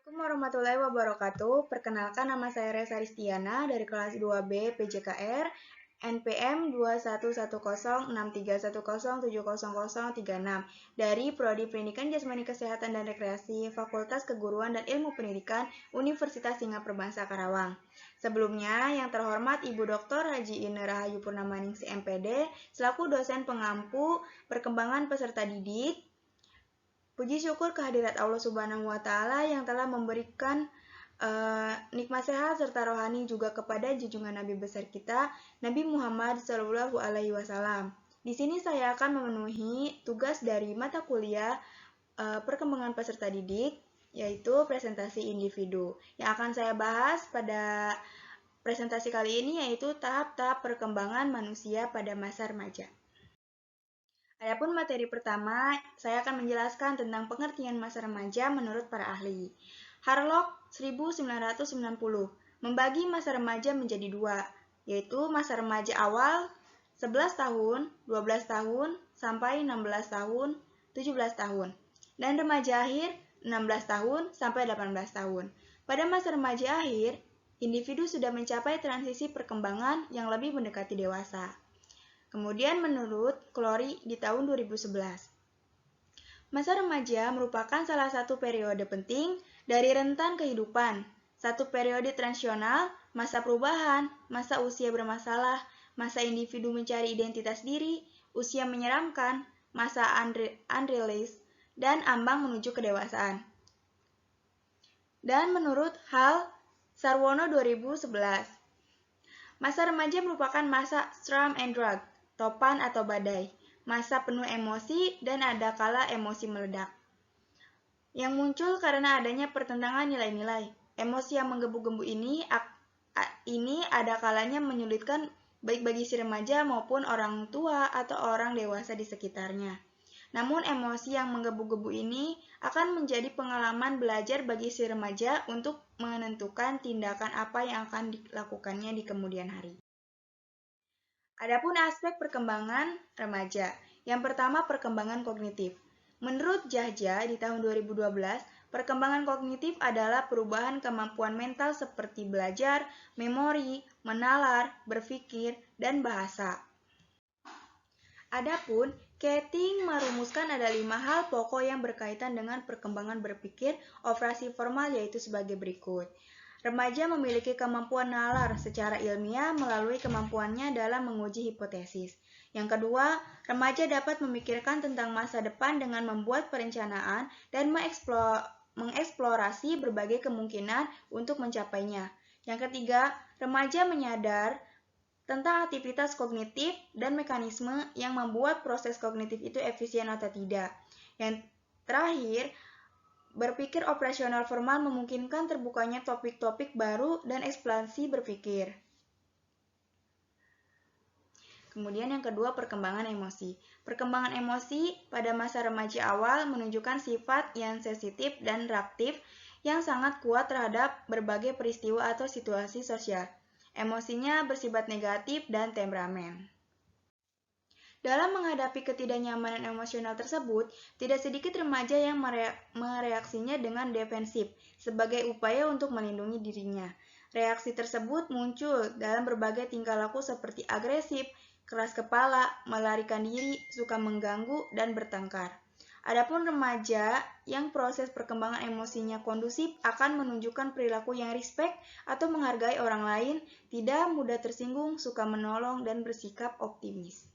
Assalamualaikum warahmatullahi wabarakatuh. Perkenalkan, nama saya Reza Ristiana dari kelas 2B PJKR NPM 21106310700036 dari Prodi Pendidikan Jasmani Kesehatan dan Rekreasi Fakultas Keguruan dan Ilmu Pendidikan Universitas Singapura Bangsa Karawang. Sebelumnya, yang terhormat Ibu Dr. Haji Ine Rahayu Purnamaningsi MPD selaku dosen pengampu perkembangan peserta didik. Puji syukur kehadirat Allah Subhanahu wa Ta'ala yang telah memberikan nikmat sehat serta rohani juga kepada junjungan Nabi besar kita, Nabi Muhammad Shallallahu Alaihi Wasallam. Di sini saya akan memenuhi tugas dari mata kuliah perkembangan peserta didik, yaitu presentasi individu. Yang akan saya bahas pada presentasi kali ini yaitu tahap-tahap perkembangan manusia pada masa remaja. Adapun materi pertama, saya akan menjelaskan tentang pengertian masa remaja menurut para ahli. Harlock 1990 membagi masa remaja menjadi dua, yaitu masa remaja awal 11 tahun, 12 tahun, sampai 16 tahun, 17 tahun, dan remaja akhir 16 tahun sampai 18 tahun. Pada masa remaja akhir, individu sudah mencapai transisi perkembangan yang lebih mendekati dewasa. Kemudian menurut Clory di tahun 2011, masa remaja merupakan salah satu periode penting dari rentan kehidupan. Satu periode transisional, masa perubahan, masa usia bermasalah, masa individu mencari identitas diri, usia menyeramkan, masa unreleased, dan ambang menuju kedewasaan. Dan menurut Hal Sarwono 2011, masa remaja merupakan masa storm and drag, topan atau badai, masa penuh emosi dan ada kala emosi meledak. Yang muncul karena adanya pertentangan nilai-nilai. Emosi yang menggebu-gebu ini ada kalanya menyulitkan baik bagi si remaja maupun orang tua atau orang dewasa di sekitarnya. Namun emosi yang menggebu-gebu ini akan menjadi pengalaman belajar bagi si remaja untuk menentukan tindakan apa yang akan dilakukannya di kemudian hari. Adapun aspek perkembangan remaja. Yang pertama, perkembangan kognitif. Menurut Jahja di tahun 2012, perkembangan kognitif adalah perubahan kemampuan mental seperti belajar, memori, menalar, berpikir, dan bahasa. Adapun, Keating merumuskan ada 5 hal pokok yang berkaitan dengan perkembangan berpikir operasi formal yaitu sebagai berikut. Remaja memiliki kemampuan nalar secara ilmiah melalui kemampuannya dalam menguji hipotesis. Yang kedua, remaja dapat memikirkan tentang masa depan dengan membuat perencanaan dan mengeksplorasi berbagai kemungkinan untuk mencapainya. Yang ketiga, remaja menyadar tentang aktivitas kognitif dan mekanisme yang membuat proses kognitif itu efisien atau tidak. Yang terakhir, berpikir operasional formal memungkinkan terbukanya topik-topik baru dan ekspansi berpikir. Kemudian yang kedua, perkembangan emosi. Perkembangan emosi pada masa remaja awal menunjukkan sifat yang sensitif dan reaktif yang sangat kuat terhadap berbagai peristiwa atau situasi sosial. Emosinya bersifat negatif dan temperamen. Dalam menghadapi ketidaknyamanan emosional tersebut, tidak sedikit remaja yang mereaksinya dengan defensif sebagai upaya untuk melindungi dirinya. Reaksi tersebut muncul dalam berbagai tingkah laku seperti agresif, keras kepala, melarikan diri, suka mengganggu, dan bertengkar. Adapun remaja yang proses perkembangan emosinya kondusif akan menunjukkan perilaku yang respect atau menghargai orang lain, tidak mudah tersinggung, suka menolong, dan bersikap optimis.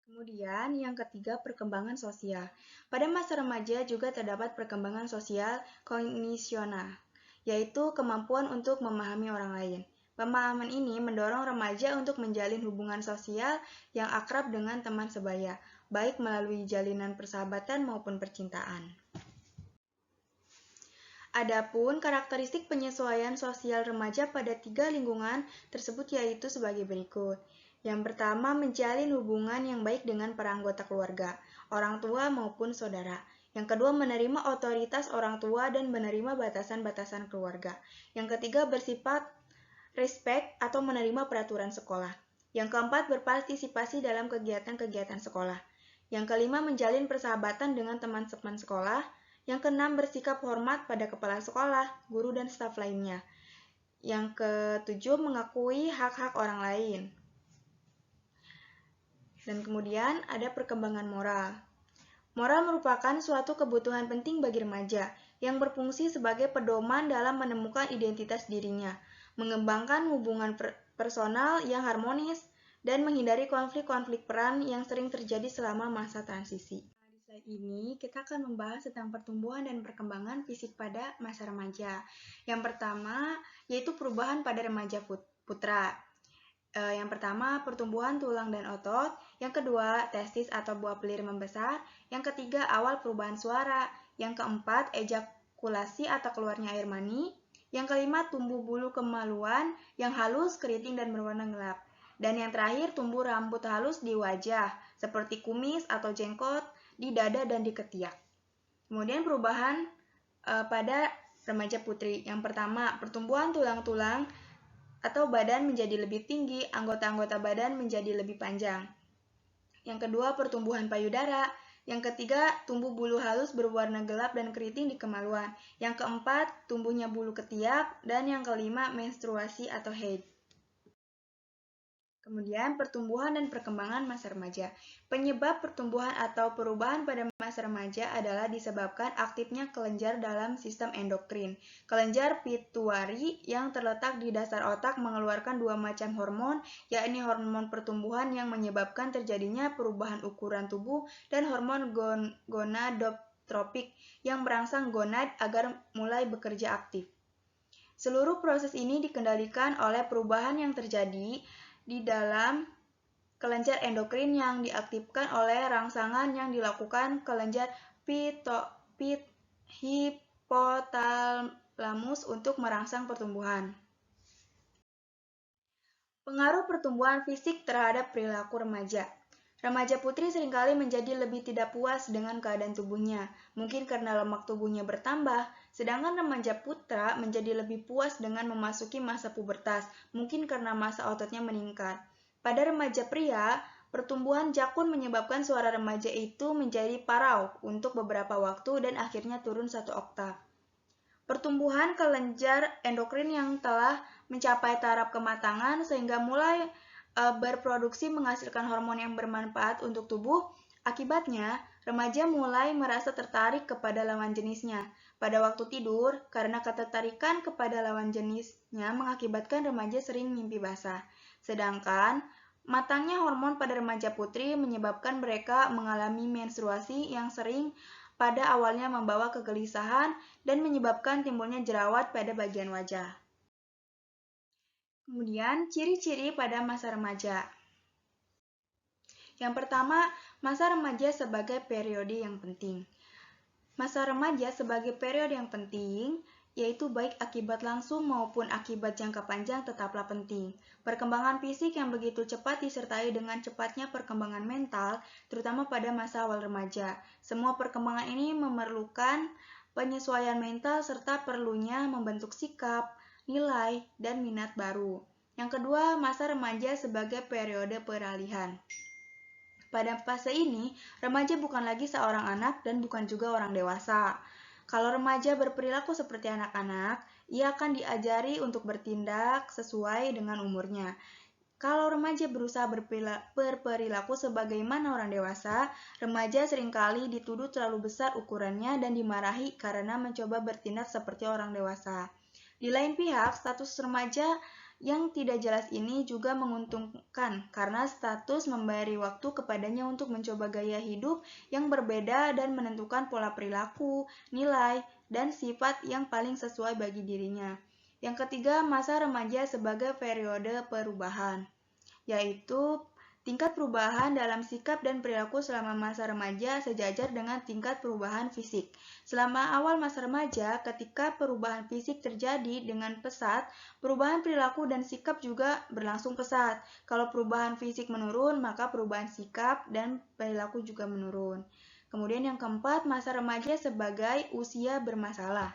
Kemudian yang ketiga, perkembangan sosial. Pada masa remaja juga terdapat perkembangan sosial kognisional, yaitu kemampuan untuk memahami orang lain. Pemahaman ini mendorong remaja untuk menjalin hubungan sosial yang akrab dengan teman sebaya, baik melalui jalinan persahabatan maupun percintaan. Adapun karakteristik penyesuaian sosial remaja pada 3 lingkungan tersebut yaitu sebagai berikut. Yang pertama, menjalin hubungan yang baik dengan para anggota keluarga, orang tua maupun saudara. Yang kedua, menerima otoritas orang tua dan menerima batasan-batasan keluarga. Yang ketiga, bersifat respect atau menerima peraturan sekolah. Yang keempat, berpartisipasi dalam kegiatan-kegiatan sekolah. Yang kelima, menjalin persahabatan dengan teman-teman sekolah. Yang keenam, bersikap hormat pada kepala sekolah, guru, dan staf lainnya. Yang ketujuh, mengakui hak-hak orang lain. Dan kemudian ada perkembangan moral. Moral merupakan suatu kebutuhan penting bagi remaja yang berfungsi sebagai pedoman dalam menemukan identitas dirinya, mengembangkan hubungan personal yang harmonis, dan menghindari konflik-konflik peran yang sering terjadi selama masa transisi. Di slide ini, kita akan membahas tentang pertumbuhan dan perkembangan fisik pada masa remaja. Yang pertama, yaitu perubahan pada remaja putra. Yang pertama, pertumbuhan tulang dan otot. Yang kedua, testis atau buah pelir membesar. Yang ketiga, awal perubahan suara. Yang keempat, ejakulasi atau keluarnya air mani. Yang kelima, tumbuh bulu kemaluan yang halus, keriting, dan berwarna gelap. Dan yang terakhir, tumbuh rambut halus di wajah, seperti kumis atau jenggot, di dada, dan di ketiak. Kemudian perubahan pada remaja putri. Yang pertama, pertumbuhan tulang-tulang atau badan menjadi lebih tinggi, anggota-anggota badan menjadi lebih panjang. Yang kedua, pertumbuhan payudara. Yang ketiga, tumbuh bulu halus berwarna gelap dan keriting di kemaluan. Yang keempat, tumbuhnya bulu ketiak. Dan yang kelima, menstruasi atau haid. Kemudian, pertumbuhan dan perkembangan masa remaja. Penyebab pertumbuhan atau perubahan pada masa remaja adalah disebabkan aktifnya kelenjar dalam sistem endokrin. Kelenjar pituitari yang terletak di dasar otak mengeluarkan dua macam hormon, yakni hormon pertumbuhan yang menyebabkan terjadinya perubahan ukuran tubuh dan hormon gonadotropik yang merangsang gonad agar mulai bekerja aktif. Seluruh proses ini dikendalikan oleh perubahan yang terjadi di dalam kelenjar endokrin yang diaktifkan oleh rangsangan yang dilakukan kelenjar hipotalamus untuk merangsang pertumbuhan. Pengaruh pertumbuhan fisik terhadap perilaku remaja. Remaja putri seringkali menjadi lebih tidak puas dengan keadaan tubuhnya, mungkin karena lemak tubuhnya bertambah, sedangkan remaja putra menjadi lebih puas dengan memasuki masa pubertas, mungkin karena masa ototnya meningkat. Pada remaja pria, pertumbuhan jakun menyebabkan suara remaja itu menjadi parau untuk beberapa waktu dan akhirnya turun 1 oktav. Pertumbuhan kelenjar endokrin yang telah mencapai taraf kematangan sehingga mulai berproduksi menghasilkan hormon yang bermanfaat untuk tubuh. Akibatnya, remaja mulai merasa tertarik kepada lawan jenisnya pada waktu tidur karena ketertarikan kepada lawan jenisnya mengakibatkan remaja sering mimpi basah. Sedangkan matangnya hormon pada remaja putri menyebabkan mereka mengalami menstruasi yang sering pada awalnya membawa kegelisahan dan menyebabkan timbulnya jerawat pada bagian wajah. Kemudian, ciri-ciri pada masa remaja. Yang pertama, masa remaja sebagai periode yang penting. Masa remaja sebagai periode yang penting, yaitu baik akibat langsung maupun akibat jangka panjang tetaplah penting. Perkembangan fisik yang begitu cepat disertai dengan cepatnya perkembangan mental, terutama pada masa awal remaja. Semua perkembangan ini memerlukan penyesuaian mental serta perlunya membentuk sikap, nilai, dan minat baru. Yang kedua, masa remaja sebagai periode peralihan. Pada fase ini, remaja bukan lagi seorang anak dan bukan juga orang dewasa. Kalau remaja berperilaku seperti anak-anak, ia akan diajari untuk bertindak sesuai dengan umurnya. Kalau remaja berusaha berperilaku sebagaimana orang dewasa, remaja seringkali dituduh terlalu besar ukurannya dan dimarahi karena mencoba bertindak seperti orang dewasa. Di lain pihak, status remaja yang tidak jelas ini juga menguntungkan karena status memberi waktu kepadanya untuk mencoba gaya hidup yang berbeda dan menentukan pola perilaku, nilai, dan sifat yang paling sesuai bagi dirinya. Yang ketiga, masa remaja sebagai periode perubahan, yaitu tingkat perubahan dalam sikap dan perilaku selama masa remaja sejajar dengan tingkat perubahan fisik. Selama awal masa remaja, ketika perubahan fisik terjadi dengan pesat, perubahan perilaku dan sikap juga berlangsung pesat. Kalau perubahan fisik menurun, maka perubahan sikap dan perilaku juga menurun. Kemudian yang keempat, masa remaja sebagai usia bermasalah.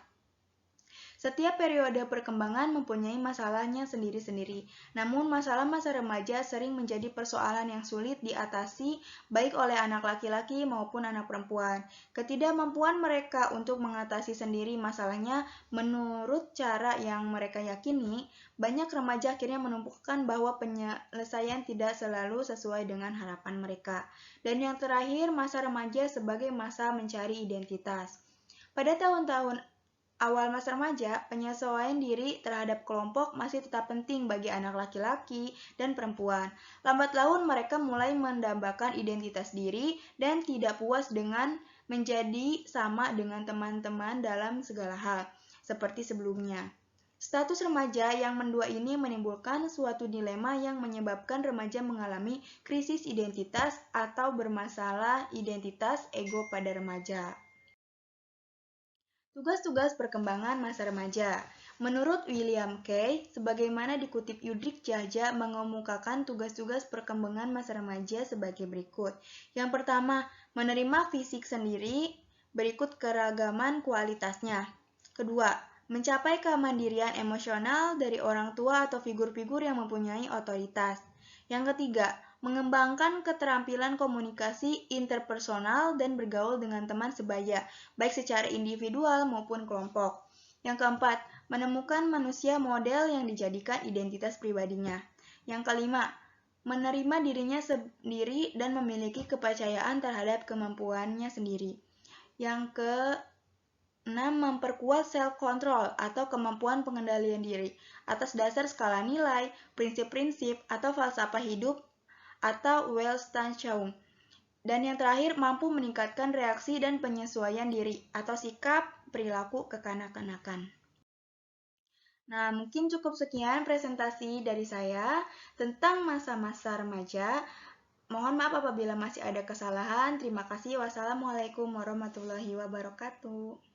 Setiap periode perkembangan mempunyai masalahnya sendiri-sendiri. Namun, masalah masa remaja sering menjadi persoalan yang sulit diatasi baik oleh anak laki-laki maupun anak perempuan. Ketidakmampuan mereka untuk mengatasi sendiri masalahnya menurut cara yang mereka yakini, banyak remaja akhirnya menumpukan bahwa penyelesaian tidak selalu sesuai dengan harapan mereka. Dan yang terakhir, masa remaja sebagai masa mencari identitas. Pada tahun-tahun awal masa remaja, penyesuaian diri terhadap kelompok masih tetap penting bagi anak laki-laki dan perempuan. Lambat laun mereka mulai mendambakan identitas diri dan tidak puas dengan menjadi sama dengan teman-teman dalam segala hal, seperti sebelumnya. Status remaja yang mendua ini menimbulkan suatu dilema yang menyebabkan remaja mengalami krisis identitas atau bermasalah identitas ego pada remaja. Tugas-tugas perkembangan masa remaja. Menurut William Kay, sebagaimana dikutip Yudrik Jahja mengemukakan tugas-tugas perkembangan masa remaja sebagai berikut. Yang pertama, menerima fisik sendiri, berikut keragaman kualitasnya. Kedua, mencapai kemandirian emosional dari orang tua atau figur-figur yang mempunyai otoritas. Yang ketiga, mengembangkan keterampilan komunikasi interpersonal dan bergaul dengan teman sebaya, baik secara individual maupun kelompok. Yang keempat, menemukan manusia model yang dijadikan identitas pribadinya. Yang kelima, menerima dirinya sendiri dan memiliki kepercayaan terhadap kemampuannya sendiri. Yang keenam, memperkuat self-control atau kemampuan pengendalian diri atas dasar skala nilai, prinsip-prinsip, atau falsafah hidup atau Weltanschauung. Dan yang terakhir, mampu meningkatkan reaksi dan penyesuaian diri atau sikap perilaku kekanak-kanakan. Nah, mungkin cukup sekian presentasi dari saya tentang masa-masa remaja. Mohon maaf apabila masih ada kesalahan. Terima kasih. Wassalamualaikum warahmatullahi wabarakatuh.